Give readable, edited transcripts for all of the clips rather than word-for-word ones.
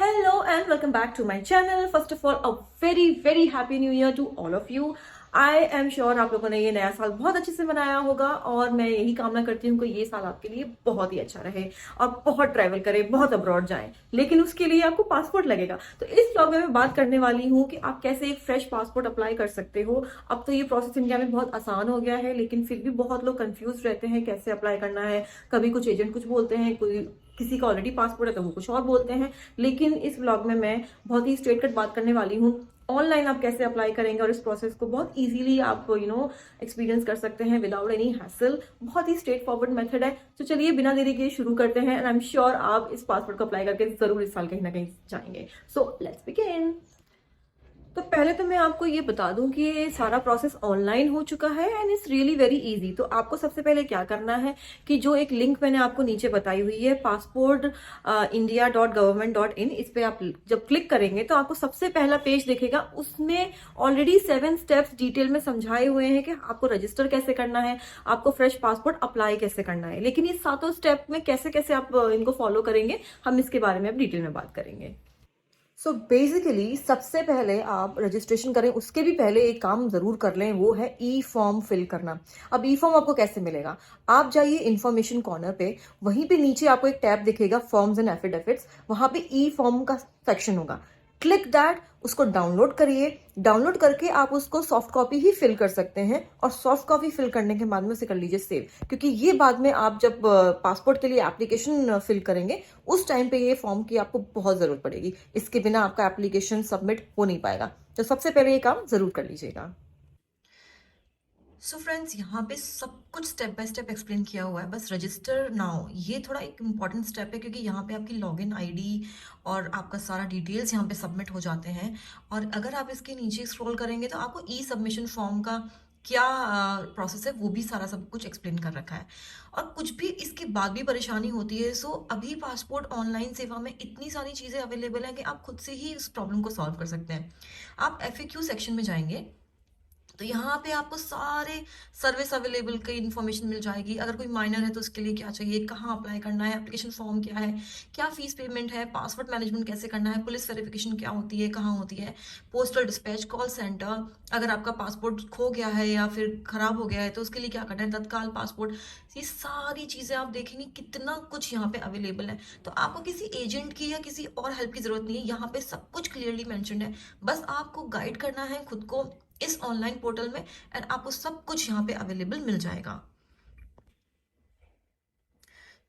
Hello and welcome back to my channel. First of all, a very happy new year to all of you. I am sure आप लोगों ने ये नया साल बहुत अच्छे से मनाया होगा और मैं यही कामना करती हूँ कि ये साल आपके लिए बहुत ही अच्छा रहे और बहुत ट्रैवल करें, बहुत अब्रॉड जाएं। लेकिन उसके लिए आपको पासपोर्ट लगेगा। तो इस ब्लॉग में मैं बात करने वाली हूँ कि आप कैसे एक फ्रेश पासपोर्ट अप्लाई कर सकते हो। अब तो ये प्रोसेस इंडिया में बहुत आसान हो गया है, लेकिन फिर भी बहुत लोग कंफ्यूज रहते हैं कैसे अप्लाई करना है। कभी कुछ एजेंट कुछ बोलते हैं, कोई किसी का ऑलरेडी पासपोर्ट है तो वो कुछ और बोलते हैं। लेकिन इस ब्लॉग में मैं बहुत ही स्ट्रेट कट बात करने वाली हूँ। ऑनलाइन आप कैसे अप्लाई करेंगे और इस प्रोसेस को बहुत इजीली आप एक्सपीरियंस कर सकते हैं विदाउट एनी हैसल। बहुत ही स्ट्रेट फॉरवर्ड मेथड है। तो चलिए बिना देरी के शुरू करते हैं एंड आई एम श्योर आप इस पासपोर्ट को अप्लाई करके जरूर इस साल कहीं ना कहीं जाएंगे। So let's begin. तो पहले तो मैं आपको ये बता दूं कि ये सारा प्रोसेस ऑनलाइन हो चुका है and it's really very easy. तो आपको सबसे पहले क्या करना है कि जो एक लिंक मैंने आपको नीचे बताई हुई है passportindia.government.in, इस पे आप जब क्लिक करेंगे तो आपको सबसे पहला पेज दिखेगा। उसमें ऑलरेडी 7 स्टेप्स डिटेल में समझाए हुए हैं कि आपको रजिस्टर कैसे करना है, आपको फ्रेश पासपोर्ट अप्लाई कैसे करना है। लेकिन ये सातों स्टेप में कैसे कैसे आप इनको फॉलो करेंगे, हम इसके बारे में अब डिटेल में बात करेंगे। सो बेसिकली सबसे पहले आप रजिस्ट्रेशन करें, उसके भी पहले एक काम जरूर कर लें, वो है ई फॉर्म फिल करना। अब ई फॉर्म आपको कैसे मिलेगा? आप जाइए इन्फॉर्मेशन कॉर्नर पे, वहीं पे नीचे आपको एक टैब दिखेगा फॉर्म्स एंड एफिडेविट्स, वहां पे ई फॉर्म का सेक्शन होगा। क्लिक दैट, उसको डाउनलोड करिए। डाउनलोड करके आप उसको सॉफ्ट कॉपी ही फिल कर सकते हैं और सॉफ्ट कॉपी फिल करने के बाद में उसे कर लीजिए सेव, क्योंकि ये बाद में आप जब पासपोर्ट के लिए एप्लीकेशन फिल करेंगे उस टाइम पे ये फॉर्म की आपको बहुत जरूरत पड़ेगी। इसके बिना आपका एप्लीकेशन सबमिट हो नहीं पाएगा। तो सबसे पहले ये काम जरूर कर लीजिएगा। सो फ्रेंड्स, यहाँ पे सब कुछ स्टेप बाय स्टेप एक्सप्लेन किया हुआ है। बस रजिस्टर नाउ ये थोड़ा एक इम्पॉर्टेंट स्टेप है, क्योंकि यहाँ पे आपकी लॉगिन आईडी और आपका सारा डिटेल्स यहाँ पे सबमिट हो जाते हैं। और अगर आप इसके नीचे स्क्रॉल करेंगे तो आपको ई सबमिशन फॉर्म का क्या प्रोसेस है वो भी सारा सब कुछ एक्सप्लेन कर रखा है। और कुछ भी इसके बाद भी परेशानी होती है, सो अभी पासपोर्ट ऑनलाइन सेवा में इतनी सारी चीज़ें अवेलेबल हैं कि आप खुद से ही उस प्रॉब्लम को सॉल्व कर सकते हैं। आप FAQ सेक्शन में जाएंगे तो यहाँ पे आपको सारे सर्विस अवेलेबल की इन्फॉर्मेशन मिल जाएगी। अगर कोई माइनर है तो उसके लिए क्या चाहिए, कहाँ अप्लाई करना है, एप्लीकेशन फॉर्म क्या है, क्या फीस पेमेंट है, पासवर्ड मैनेजमेंट कैसे करना है, पुलिस वेरिफिकेशन क्या होती है, कहाँ होती है, पोस्टल डिस्पैच, कॉल सेंटर, अगर आपका पासपोर्ट खो गया है या फिर खराब हो गया है तो उसके लिए क्या करना है, तत्काल पासपोर्ट। ये सारी चीज़ें आप देखेंगे कितना कुछ यहाँ पे अवेलेबल है। तो आपको किसी एजेंट की या किसी और हेल्प की जरूरत नहीं है, यहाँ पे सब कुछ क्लियरली मैंशनड है। बस आपको गाइड करना है खुद को इस ऑनलाइन पोर्टल में एंड आपको सब कुछ यहाँ पे अवेलेबल मिल जाएगा।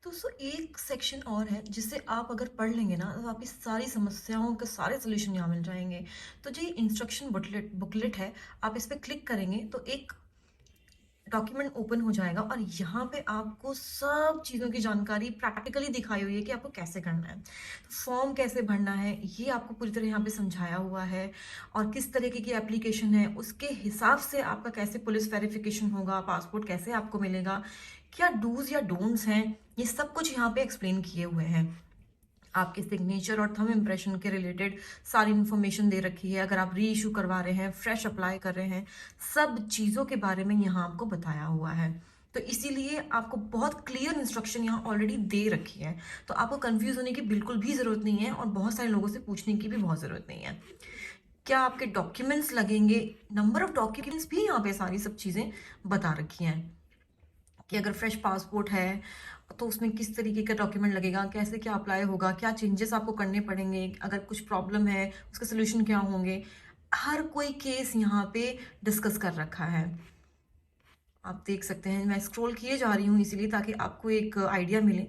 दोस्तों, एक सेक्शन और है जिसे आप अगर पढ़ लेंगे ना तो आपकी सारी समस्याओं के सारे सोल्यूशन यहाँ मिल जाएंगे। तो जो इंस्ट्रक्शन बुकलेट है, आप इस पर क्लिक करेंगे तो एक डॉक्यूमेंट ओपन हो जाएगा और यहाँ पे आपको सब चीज़ों की जानकारी प्रैक्टिकली दिखाई हुई है कि आपको कैसे करना है, फॉर्म कैसे भरना है, ये आपको पूरी तरह यहाँ पे समझाया हुआ है। और किस तरीके की एप्लीकेशन है उसके हिसाब से आपका कैसे पुलिस वेरिफिकेशन होगा, पासपोर्ट कैसे आपको मिलेगा, क्या डूज या डोंट्स हैं, ये सब कुछ यहाँ पे एक्सप्लेन किए हुए हैं। आपके सिग्नेचर और थंब इम्प्रेशन के रिलेटेड सारी इन्फॉर्मेशन दे रखी है। अगर आप री इशू करवा रहे हैं, फ्रेश अप्लाई कर रहे हैं, सब चीज़ों के बारे में यहाँ आपको बताया हुआ है। तो इसीलिए आपको बहुत क्लियर इंस्ट्रक्शन यहाँ ऑलरेडी दे रखी है। तो आपको कंफ्यूज होने की बिल्कुल भी ज़रूरत नहीं है और बहुत सारे लोगों से पूछने की भी बहुत ज़रूरत नहीं है। क्या आपके डॉक्यूमेंट्स लगेंगे, नंबर ऑफ डॉक्यूमेंट्स भी यहाँ पे सारी सब चीज़ें बता रखी हैं कि अगर फ्रेश पासपोर्ट है तो उसमें किस तरीके का डॉक्यूमेंट लगेगा, कैसे क्या अप्लाई होगा, क्या चेंजेस आपको करने पड़ेंगे, अगर कुछ प्रॉब्लम है उसके सोल्यूशन क्या होंगे। हर कोई केस यहाँ पे डिस्कस कर रखा है। आप देख सकते हैं, मैं स्क्रॉल किए जा रही हूँ इसीलिए ताकि आपको एक आइडिया मिले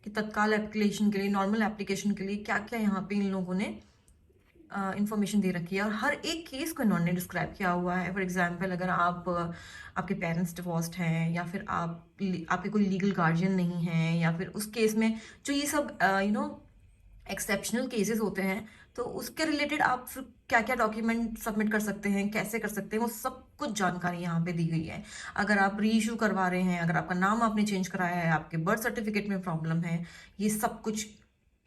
कि तत्काल एप्लीकेशन के लिए, नॉर्मल एप्लीकेशन के लिए क्या क्या यहाँ पे इन लोगों ने इंफॉर्मेशन दे रखी है और हर एक केस को इन्होंने डिस्क्राइब किया हुआ है। फॉर एग्जांपल, अगर आप आपके पेरेंट्स डिवोर्स्ड हैं या फिर आपके कोई लीगल गार्जियन नहीं है, या फिर उस केस में जो ये सब एक्सेप्शनल केसेस होते हैं, तो उसके रिलेटेड आप फिर क्या क्या डॉक्यूमेंट सबमिट कर सकते हैं, कैसे कर सकते हैं, वो सब कुछ जानकारी यहाँ पे दी गई है। अगर आप री इशू करवा रहे हैं, अगर आपका नाम आपने चेंज कराया है, आपके बर्थ सर्टिफिकेट में प्रॉब्लम है, ये सब कुछ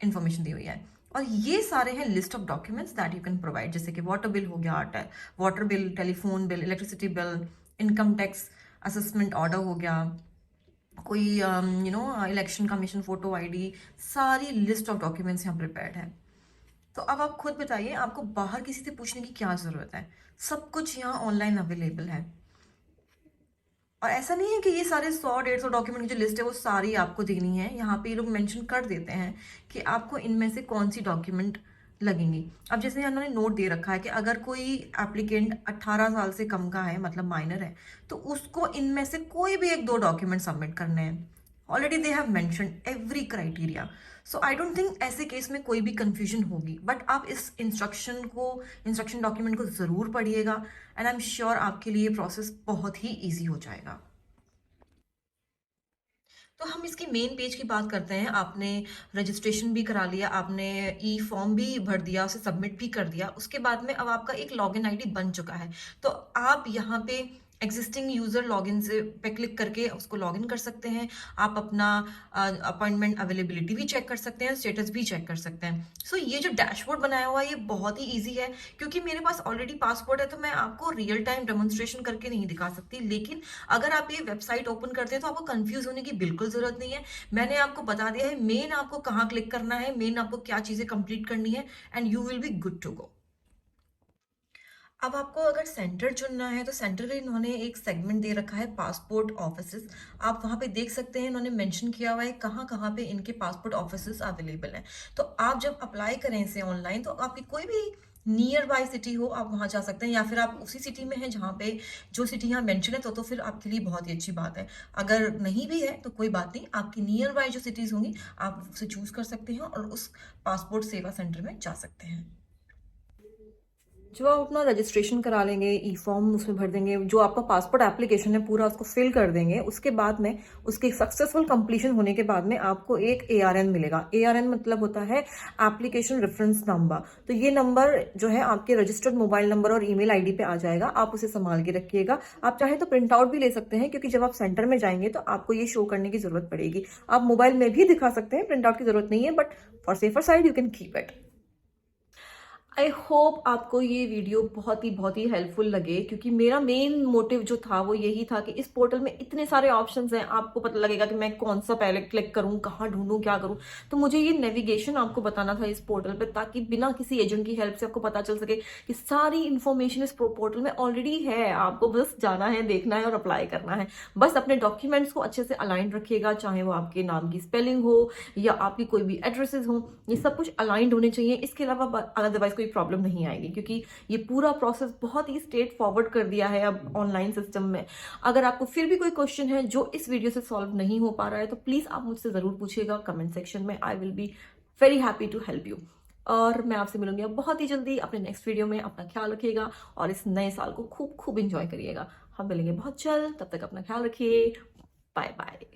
इन्फॉर्मेशन दी हुई है। और ये सारे हैं list of documents that you can provide, जैसे कि वाटर बिल हो गया, water bill, telephone bill, electricity bill, income tax assessment order हो गया, कोई इलेक्शन कमीशन फोटो आईडी, सारी लिस्ट ऑफ डॉक्यूमेंट्स यहाँ प्रिपेयर्ड है। तो अब आप खुद बताइए, आपको बाहर किसी से पूछने की क्या ज़रूरत है? सब कुछ यहाँ ऑनलाइन अवेलेबल है। और ऐसा नहीं है कि ये सारे 100-150 डॉक्यूमेंट की जो लिस्ट है वो सारी आपको देनी है। यहाँ पे ये लोग मेंशन कर देते हैं कि आपको इनमें से कौन सी डॉक्यूमेंट लगेंगी। अब जैसे उन्होंने नोट दे रखा है कि अगर कोई एप्लीकेंट 18 साल से कम का है, मतलब माइनर है, तो उसको इनमें से कोई भी 1-2 डॉक्यूमेंट सबमिट करने हैं। Already they have mentioned every criteria. So I don't think ऐसे केस में कोई भी कंफ्यूजन होगी, बट आप इस इंस्ट्रक्शन डॉक्यूमेंट को ज़रूर पढ़िएगा, एंड आई एम श्योर आपके लिए प्रोसेस बहुत ही ईजी हो जाएगा। तो हम इसकी मेन पेज की बात करते हैं। आपने रजिस्ट्रेशन भी करा लिया, आपने ई फॉर्म भी भर दिया, उसे सबमिट भी कर दिया। उसके बाद में अब आपका एक लॉगिन आईडी बन चुका है। तो आप यहाँ पे एग्जिस्टिंग यूजर लॉगिन से पे क्लिक करके उसको लॉगिन कर सकते हैं। आप अपना अपॉइंटमेंट अवेलेबिलिटी भी चेक कर सकते हैं, स्टेटस भी चेक कर सकते हैं। सो ये जो डैशबोर्ड बनाया हुआ है ये बहुत ही ईजी है। क्योंकि मेरे पास ऑलरेडी पासपोर्ट है तो मैं आपको रियल टाइम डेमोन्स्ट्रेशन करके नहीं दिखा सकती, लेकिन अगर आप ये वेबसाइट ओपन करते हैं तो आपको कंफ्यूज होने की बिल्कुल जरूरत नहीं है। मैंने आपको बता दिया है मेन आपको कहाँ क्लिक करना है, मेन आपको क्या चीजें कंप्लीट करनी है, and you will be good to go. अब आपको अगर सेंटर चुनना है तो सेंटर का इन्होंने एक सेगमेंट दे रखा है, पासपोर्ट ऑफिसेज। आप वहां पे देख सकते हैं, इन्होंने मेंशन किया हुआ है कहाँ कहाँ पे इनके पासपोर्ट ऑफिसेज अवेलेबल हैं। तो आप जब अप्लाई करें इसे ऑनलाइन तो आपकी कोई भी नियर बाय सिटी हो आप वहां जा सकते हैं, या फिर आप उसी सिटी में हैं जहाँ पे जो सिटी यहाँ मेंशन है तो फिर आपके लिए बहुत ही अच्छी बात है। अगर नहीं भी है तो कोई बात नहीं, आपकी नियर बाय जो सिटीज होंगी आप उसे चूज कर सकते हैं और उस पासपोर्ट सेवा सेंटर में जा सकते हैं। जब आप अपना रजिस्ट्रेशन करा लेंगे, ई फॉर्म उसमें भर देंगे, जो आपका पासपोर्ट एप्लीकेशन है पूरा उसको फिल कर देंगे, उसके बाद में उसके सक्सेसफुल कंप्लीशन होने के बाद में आपको एक ARN मिलेगा। ARN मतलब होता है एप्लीकेशन रेफरेंस नंबर। तो ये नंबर जो है आपके रजिस्टर्ड मोबाइल नंबर और ईमेल आईडी पे आ जाएगा। आप उसे संभाल के रखिएगा। आप चाहे तो प्रिंट आउट भी ले सकते हैं, क्योंकि जब आप सेंटर में जाएंगे तो आपको ये शो करने की जरूरत पड़ेगी। आप मोबाइल में भी दिखा सकते हैं, प्रिंट आउट की जरूरत नहीं है, but for safer side you can keep it. I hope आपको ये वीडियो बहुत ही हेल्पफुल लगे, क्योंकि मेरा मेन मोटिव जो था वो यही था कि इस पोर्टल में इतने सारे ऑप्शंस हैं, आपको पता लगेगा कि मैं कौन सा पहले क्लिक करूं, कहाँ ढूंढूं, क्या करूं। तो मुझे ये नेविगेशन आपको बताना था इस पोर्टल पे, ताकि बिना किसी एजेंट की हेल्प से आपको पता चल सके कि सारी इन्फॉर्मेशन इस पोर्टल में ऑलरेडी है। आपको बस जाना है, देखना है और अप्लाई करना है। बस अपने डॉक्यूमेंट्स को अच्छे से अलाइन रखिएगा, चाहे वो आपके नाम की स्पेलिंग हो या आपकी कोई भी एड्रेसेस हो, ये सब कुछ अलाइंड होने चाहिए। इसके अलावा अदरवाइज कोई प्रॉब्लम नहीं आएगी, क्योंकि ये पूरा प्रोसेस बहुत ही स्ट्रेट फॉरवर्ड कर दिया है अब ऑनलाइन सिस्टम में। अगर आपको फिर भी कोई क्वेश्चन है जो इस वीडियो से सॉल्व नहीं हो पा रहा है तो प्लीज आप मुझसे जरूर पूछिएगा कमेंट सेक्शन में। I will be very happy to help you. और मैं आपसे मिलूंगी अब बहुत ही जल्दी अपने नेक्स्ट वीडियो में। अपना ख्याल रखिएगा और इस नए साल को खूब खूब इंजॉय करिएगा। हम मिलेंगे बहुत जल्द, तब तक अपना ख्याल रखिए। Bye bye.